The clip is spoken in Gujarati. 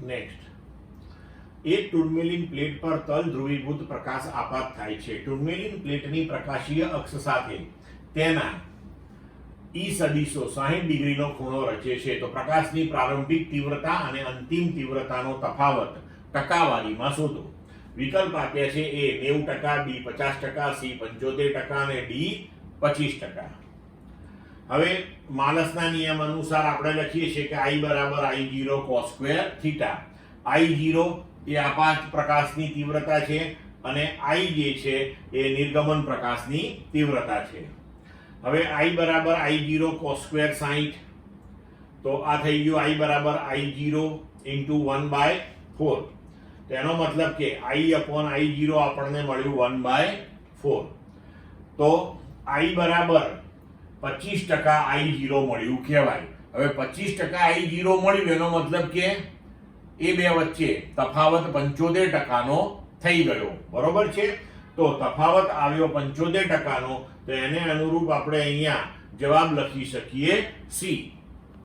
નેક્સ્ટ, એક ટુર્મેલિન પ્લેટ પર તલ ધ્રુવીભૂત પ્રકાશ આપાત થાય છે. ટુર્મેલિન પ્લેટની પ્રકાશીય અક્ષ સાથે તેના ઈ સદીશો 60 ડિગ્રીનો ખૂણો રચે છે. તો પ્રકાશની પ્રારંભિક તીવ્રતા અને અંતિમ તીવ્રતાનો તફાવત ટકાવારીમાં શોધો. વિકલ્પ આપ્યા છે: એ 90%, બી 50%, સી 75% અને ડી 25%. હવે માલસના નિયમ અનુસાર આપણે લખીએ છીએ કે I બરાબર I0 cos square theta. I0 એ આપાત પ્રકાશની તીવ્રતા છે અને I જે છે એ નિર્ગમન પ્રકાશની તીવ્રતા છે. હવે I બરાબર I0 cos સ્ક્વેર 60, તો આ થઈ ગયું I બરાબર I0 into 1/4. તેનો મતલબ કે I upon I0 આપણને મળ્યું 1/4. તો I બરાબર 25% I0 મળ્યું કહેવાય. હવે 25% I0 મળ્યું એનો મતલબ કે એ બે વચ્ચે તફાવત 75% થઈ ગયો. બરોબર છે? તો તફાવત આવ્યો 75%, તો એને અનુરૂપ આપણે અહીંયા જવાબ લખી શકીએ સી.